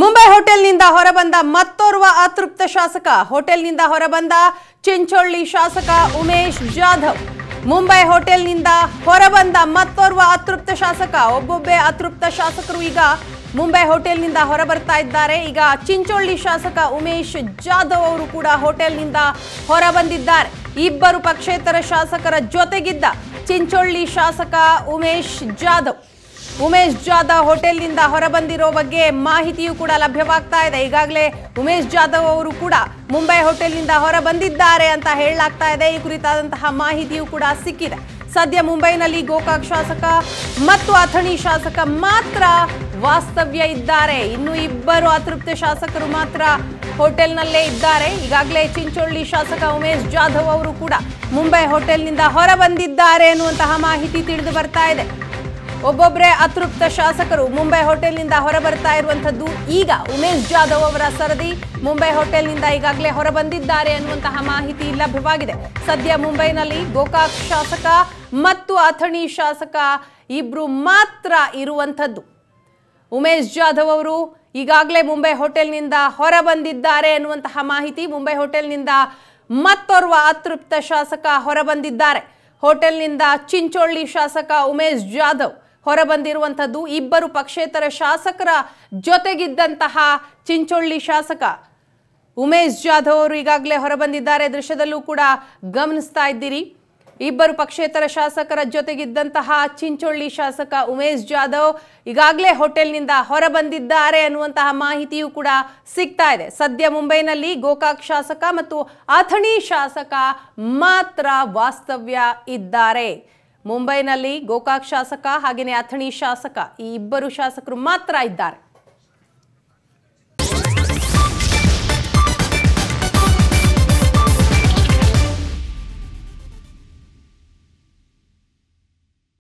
ಮುಂಬೈ ಹೋಟೆಲ್ನಿಂದ ಹೊರಬಂದ ಮತ್ತೋರ್ವ ಅತೃಪ್ತ ಶಾಸಕ. ಹೋಟೆಲ್ನಿಂದ ಹೊರಬಂದ ಚಿಂಚೋಳಿ ಶಾಸಕ ಉಮೇಶ್ ಜಾಧವ್. ಮುಂಬೈ ಹೋಟೆಲ್ನಿಂದ ಹೊರಬಂದ ಮತ್ತೋರ್ವ ಅತೃಪ್ತ ಶಾಸಕ. ಒಬ್ಬೊಬ್ಬೇ ಅತೃಪ್ತ ಶಾಸಕರು ಈಗ ಮುಂಬೈ ಹೋಟೆಲ್ನಿಂದ ಹೊರಬರ್ತಾ ಇದ್ದಾರೆ. ಈಗ ಚಿಂಚೋಳಿ ಶಾಸಕ ಉಮೇಶ್ ಜಾಧವ್ ಅವರು ಕೂಡ ಹೋಟೆಲ್ನಿಂದ ಹೊರಬಂದಿದ್ದಾರೆ. ಇಬ್ಬರು ಪಕ್ಷೇತರ ಶಾಸಕರ ಜೊತೆಗಿದ್ದ ಚಿಂಚೋಳಿ ಶಾಸಕ ಉಮೇಶ್ ಜಾಧವ್ ಹೋಟೆಲ್ನಿಂದ ಹೊರಬಂದಿರೋ ಬಗ್ಗೆ ಮಾಹಿತಿಯೂ ಕೂಡ ಲಭ್ಯವಾಗ್ತಾ ಇದೆ. ಈಗಾಗಲೇ ಉಮೇಶ್ ಜಾಧವ್ ಅವರು ಕೂಡ ಮುಂಬೈ ಹೋಟೆಲ್ನಿಂದ ಹೊರಬಂದಿದ್ದಾರೆ ಅಂತ ಹೇಳಲಾಗ್ತಾ ಇದೆ. ಈ ಕುರಿತಾದಂತಹ ಮಾಹಿತಿಯೂ ಕೂಡ ಸಿಕ್ಕಿದೆ. ಸದ್ಯ ಮುಂಬೈನಲ್ಲಿ ಗೋಕಾಕ್ ಶಾಸಕ ಮತ್ತು ಅಥಣಿ ಶಾಸಕ ಮಾತ್ರ ವಾಸ್ತವ್ಯ ಇದ್ದಾರೆ. ಇನ್ನು ಇಬ್ಬರು ಅತೃಪ್ತ ಶಾಸಕರು ಮಾತ್ರ ಹೋಟೆಲ್ನಲ್ಲೇ ಇದ್ದಾರೆ. ಈಗಾಗಲೇ ಚಿಂಚೋಳಿ ಶಾಸಕ ಉಮೇಶ್ ಜಾಧವ್ ಅವರು ಕೂಡ ಮುಂಬೈ ಹೋಟೆಲ್ನಿಂದ ಹೊರಬಂದಿದ್ದಾರೆ ಎನ್ನುವಂತಹ ಮಾಹಿತಿ ತಿಳಿದು ಬರ್ತಾ ಇದೆ. ಒಬ್ಬೊಬ್ಬರೇ ಅತೃಪ್ತ ಶಾಸಕರು ಮುಂಬೈ ಹೋಟೆಲ್ನಿಂದ ಹೊರಬರ್ತಾ ಇರುವಂತದ್ದು. ಈಗ ಉಮೇಶ್ ಜಾಧವ್ ಅವರ ಸರದಿ ಮುಂಬೈ ಹೋಟೆಲ್ನಿಂದ ಈಗಾಗಲೇ ಹೊರಬಂದಿದ್ದಾರೆ ಅನ್ನುವಂತಹ ಮಾಹಿತಿ ಲಭ್ಯವಾಗಿದೆ. ಸದ್ಯ ಮುಂಬೈನಲ್ಲಿ ಗೋಕಾಕ್ ಶಾಸಕ ಮತ್ತು ಅಥಣಿ ಶಾಸಕ ಇಬ್ರು ಮಾತ್ರ ಇರುವಂತದ್ದು. ಉಮೇಶ್ ಜಾಧವ್ ಅವರು ಈಗಾಗಲೇ ಮುಂಬೈ ಹೋಟೆಲ್ನಿಂದ ಹೊರಬಂದಿದ್ದಾರೆ ಎನ್ನುವಂತಹ ಮಾಹಿತಿ. ಮುಂಬೈ ಹೋಟೆಲ್ನಿಂದ ಮತ್ತೋರ್ವ ಅತೃಪ್ತ ಶಾಸಕ ಹೊರಬಂದಿದ್ದಾರೆ. ಹೋಟೆಲ್ನಿಂದ ಚಿಂಚೋಳಿ ಶಾಸಕ ಉಮೇಶ್ ಜಾಧವ್ ಹೊರಬಂದಿರುವಂಥದ್ದು. ಇಬ್ಬರು ಪಕ್ಷೇತರ ಶಾಸಕರ ಜೊತೆಗಿದ್ದಂತಹ ಚಿಂಚೋಳಿ ಶಾಸಕ ಉಮೇಶ್ ಜಾಧವ್ ಅವರು ಈಗಾಗಲೇ ಹೊರಬಂದಿದ್ದಾರೆ. ದೃಶ್ಯದಲ್ಲೂ ಕೂಡ ಗಮನಿಸ್ತಾ ಇದ್ದೀರಿ. ಇಬ್ಬರು ಪಕ್ಷೇತರ ಶಾಸಕರ ಜೊತೆಗಿದ್ದಂತಹ ಚಿಂಚೋಳಿ ಶಾಸಕ ಉಮೇಶ್ ಜಾಧವ್ ಈಗಾಗಲೇ ಹೋಟೆಲ್ನಿಂದ ಹೊರಬಂದಿದ್ದಾರೆ ಅನ್ನುವಂತಹ ಮಾಹಿತಿಯೂ ಕೂಡ ಸಿಗ್ತಾ ಇದೆ. ಸದ್ಯ ಮುಂಬೈನಲ್ಲಿ ಗೋಕಾಕ್ ಶಾಸಕ ಮತ್ತು ಅಥಣಿ ಶಾಸಕ ಮಾತ್ರ ವಾಸ್ತವ್ಯ ಇದ್ದಾರೆ. ಮುಂಬೈನಲ್ಲಿ ಗೋಕಾಕ್ ಶಾಸಕ ಹಾಗೆಯೇ ಅಥಣಿ ಶಾಸಕ ಈ ಇಬ್ಬರು ಶಾಸಕರು ಮಾತ್ರ ಇದ್ದಾರೆ.